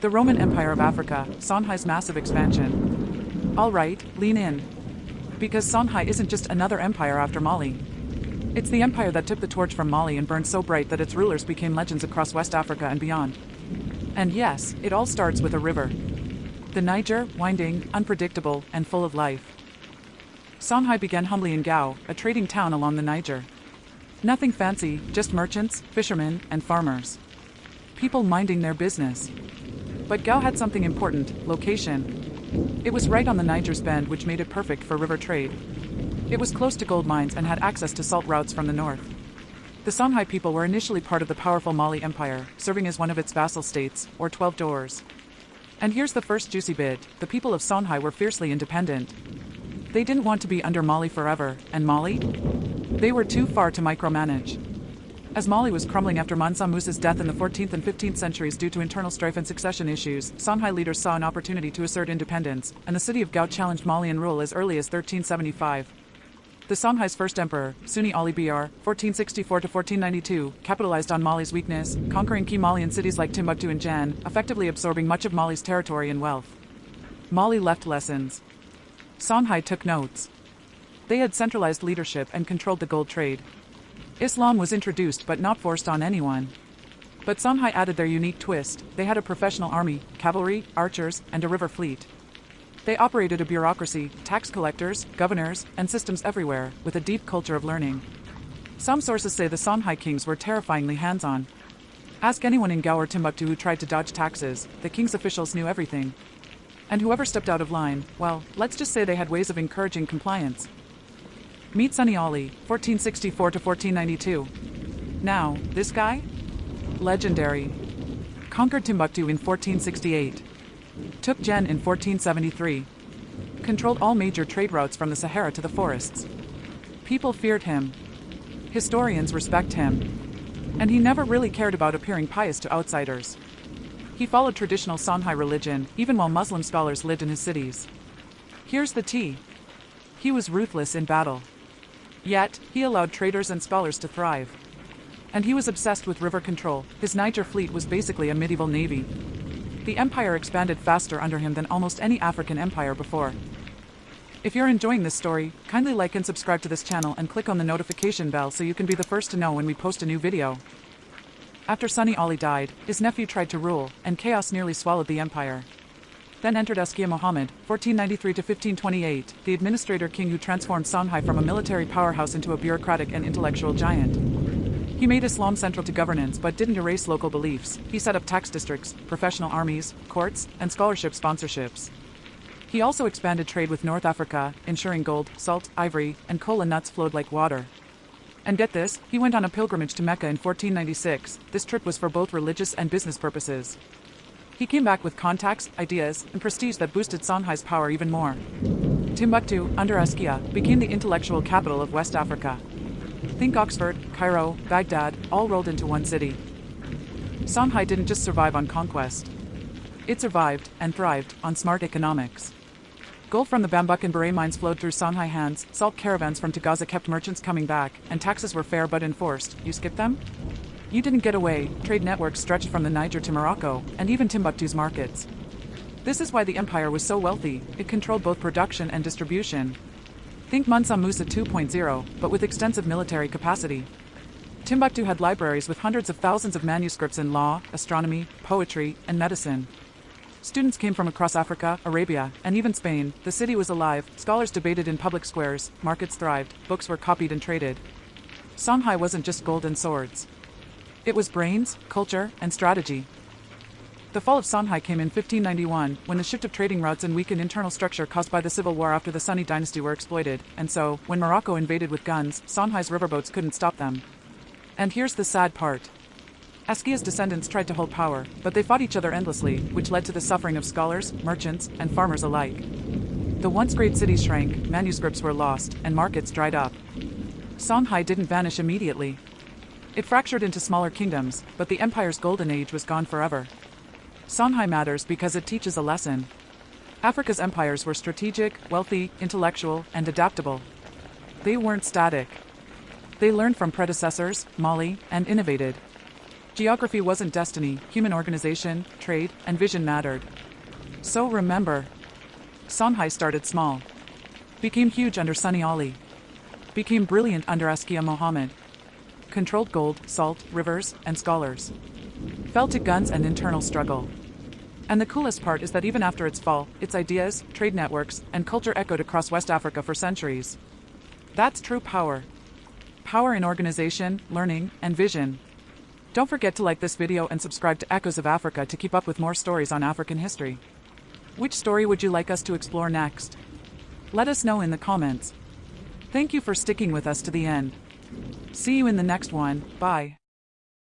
The Roman Empire of Africa, Songhai's massive expansion. Alright, lean in. Because Songhai isn't just another empire after Mali. It's the empire that took the torch from Mali and burned so bright that its rulers became legends across West Africa and beyond. And yes, it all starts with a river. The Niger, winding, unpredictable, and full of life. Songhai began humbly in Gao, a trading town along the Niger. Nothing fancy, just merchants, fishermen, and farmers. People minding their business. But Gao had something important: location. It was right on the Niger's bend, which made it perfect for river trade. It was close to gold mines and had access to salt routes from the north. The Songhai people were initially part of the powerful Mali Empire, serving as one of its vassal states, or 12 doors. And here's the first juicy bit: the people of Songhai were fiercely independent. They didn't want to be under Mali forever, and Mali? They were too far to micromanage. As Mali was crumbling after Mansa Musa's death in the 14th and 15th centuries due to internal strife and succession issues, Songhai leaders saw an opportunity to assert independence, and the city of Gao challenged Malian rule as early as 1375. The Songhai's first emperor, Sonni Ali Ber, 1464–1492, capitalized on Mali's weakness, conquering key Malian cities like Timbuktu and Jan, effectively absorbing much of Mali's territory and wealth. Mali left lessons. Songhai took notes. They had centralized leadership and controlled the gold trade. Islam was introduced but not forced on anyone. But Songhai added their unique twist: they had a professional army, cavalry, archers, and a river fleet. They operated a bureaucracy, tax collectors, governors, and systems everywhere, with a deep culture of learning. Some sources say the Songhai kings were terrifyingly hands-on. Ask anyone in Gao or Timbuktu who tried to dodge taxes, the king's officials knew everything. And whoever stepped out of line, well, let's just say they had ways of encouraging compliance. Meet Sonni Ali, 1464–1492. Now, this guy? Legendary. Conquered Timbuktu in 1468. Took Jen in 1473. Controlled all major trade routes from the Sahara to the forests. People feared him. Historians respect him. And he never really cared about appearing pious to outsiders. He followed traditional Songhai religion, even while Muslim scholars lived in his cities. Here's the tea. He was ruthless in battle. Yet, he allowed traders and scholars to thrive. And he was obsessed with river control. His Niger fleet was basically a medieval navy. The empire expanded faster under him than almost any African empire before. If you're enjoying this story, kindly like and subscribe to this channel and click on the notification bell so you can be the first to know when we post a new video. After Sonni Ali died, his nephew tried to rule, and chaos nearly swallowed the empire. Then entered Askia Muhammad, 1493–1528, the administrator king who transformed Songhai from a military powerhouse into a bureaucratic and intellectual giant. He made Islam central to governance but didn't erase local beliefs. He set up tax districts, professional armies, courts, and scholarship sponsorships. He also expanded trade with North Africa, ensuring gold, salt, ivory, and cola nuts flowed like water. And get this, he went on a pilgrimage to Mecca in 1496. This trip was for both religious and business purposes. He came back with contacts, ideas, and prestige that boosted Songhai's power even more. Timbuktu, under Askia, became the intellectual capital of West Africa. Think Oxford, Cairo, Baghdad, all rolled into one city. Songhai didn't just survive on conquest. It survived, and thrived, on smart economics. Gold from the Bambuk and Beret mines flowed through Songhai hands, salt caravans from Tagaza kept merchants coming back, and taxes were fair but enforced. You skipped them? You didn't get away. Trade networks stretched from the Niger to Morocco, and even Timbuktu's markets. This is why the empire was so wealthy. It controlled both production and distribution. Think Mansa Musa 2.0, but with extensive military capacity. Timbuktu had libraries with hundreds of thousands of manuscripts in law, astronomy, poetry, and medicine. Students came from across Africa, Arabia, and even Spain. The city was alive, scholars debated in public squares, markets thrived, books were copied and traded. Songhai wasn't just gold and swords. It was brains, culture, and strategy. The fall of Songhai came in 1591, when the shift of trading routes and weakened internal structure caused by the civil war after the Sonni dynasty were exploited, and so, when Morocco invaded with guns, Songhai's riverboats couldn't stop them. And here's the sad part. Askia's descendants tried to hold power, but they fought each other endlessly, which led to the suffering of scholars, merchants, and farmers alike. The once great cities shrank, manuscripts were lost, and markets dried up. Songhai didn't vanish immediately. It fractured into smaller kingdoms, but the empire's golden age was gone forever. Songhai matters because it teaches a lesson. Africa's empires were strategic, wealthy, intellectual, and adaptable. They weren't static. They learned from predecessors, Mali, and innovated. Geography wasn't destiny, human organization, trade, and vision mattered. So remember, Songhai started small, became huge under Sonni Ali, became brilliant under Askia Muhammad, controlled gold, salt, rivers, and scholars, fell to guns and internal struggle. And the coolest part is that even after its fall, its ideas, trade networks, and culture echoed across West Africa for centuries. That's true power. Power in organization, learning, and vision. Don't forget to like this video and subscribe to Echoes of Africa to keep up with more stories on African history. Which story would you like us to explore next? Let us know in the comments. Thank you for sticking with us to the end. See you in the next one. Bye.